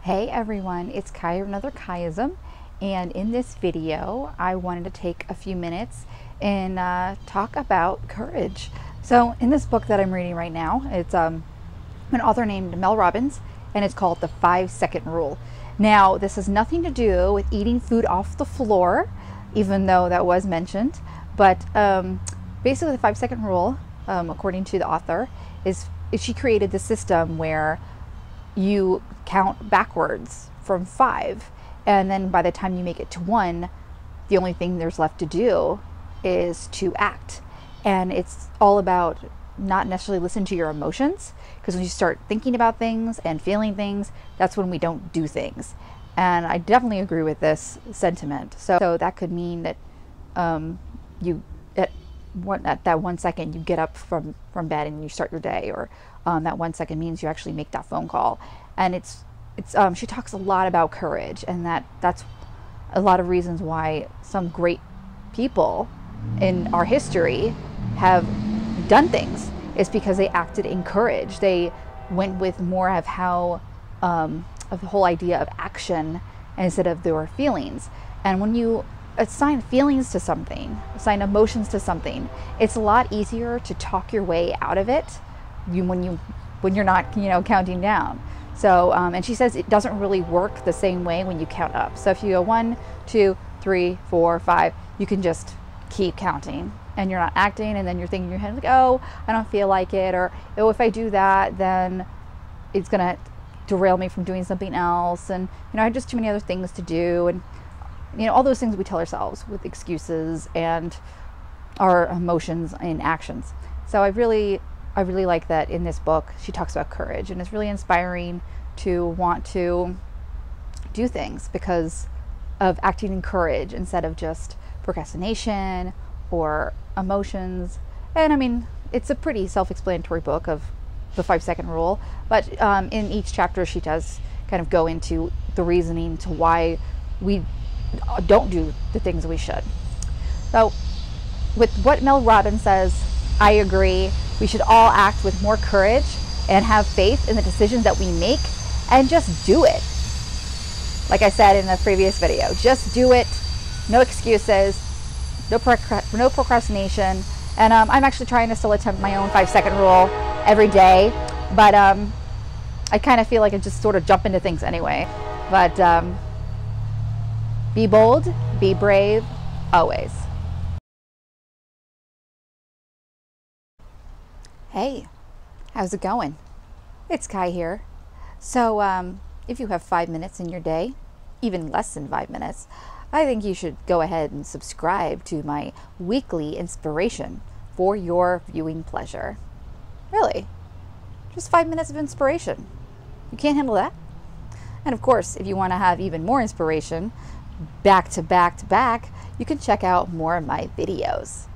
Hey everyone, it's Kai of Another Kaiism, and in this video I wanted to take a few minutes and talk about courage. So in this book that I'm reading right now, it's an author named Mel Robbins, and it's called The 5-Second Rule. Now this has nothing to do with eating food off the floor, even though that was mentioned, but basically the 5-second rule, according to the author, is she created the system where you count backwards from 5, and then by the time you make it to 1, the only thing there's left to do is to act. And it's all about not necessarily listen to your emotions, because when you start thinking about things and feeling things, that's when we don't do things. And I definitely agree with this sentiment. So that could mean that at that 1 second you get up from bed and you start your day, or that 1 second means you actually make that phone call. And she talks a lot about courage, and that's a lot of reasons why some great people in our history have done things. It's because they acted in courage. They went with more of how of the whole idea of action instead of their feelings. And when you assign feelings to something, assign emotions to something, it's a lot easier to talk your way out of it when you're not counting down. So and she says it doesn't really work the same way when you count up. So if you go 1, 2, 3, 4, 5, you can just keep counting and you're not acting, and then you're thinking in your head like, oh, I don't feel like it, or oh, if I do that then it's gonna derail me from doing something else, and I have just too many other things to do, and all those things we tell ourselves with excuses and our emotions and actions. So I really like that in this book she talks about courage, and it's really inspiring to want to do things because of acting in courage instead of just procrastination or emotions. And I mean, it's a pretty self-explanatory book of the 5-second rule, but in each chapter she does kind of go into the reasoning to why we don't do the things we should. So with what Mel Robbins says, I agree. We should all act with more courage and have faith in the decisions that we make, and just do it. Like I said in the previous video, just do it. No excuses, no procrastination. And I'm actually trying to still attempt my own 5-second rule every day, but I kind of feel like I just sort of jump into things anyway. But be bold, be brave, always. Hey, how's it going? It's Kai here. So if you have 5 minutes in your day, even less than 5 minutes, I think you should go ahead and subscribe to my weekly inspiration for your viewing pleasure. Really, just 5 minutes of inspiration. You can't handle that? And of course, if you want to have even more inspiration, back to back to back, you can check out more of my videos.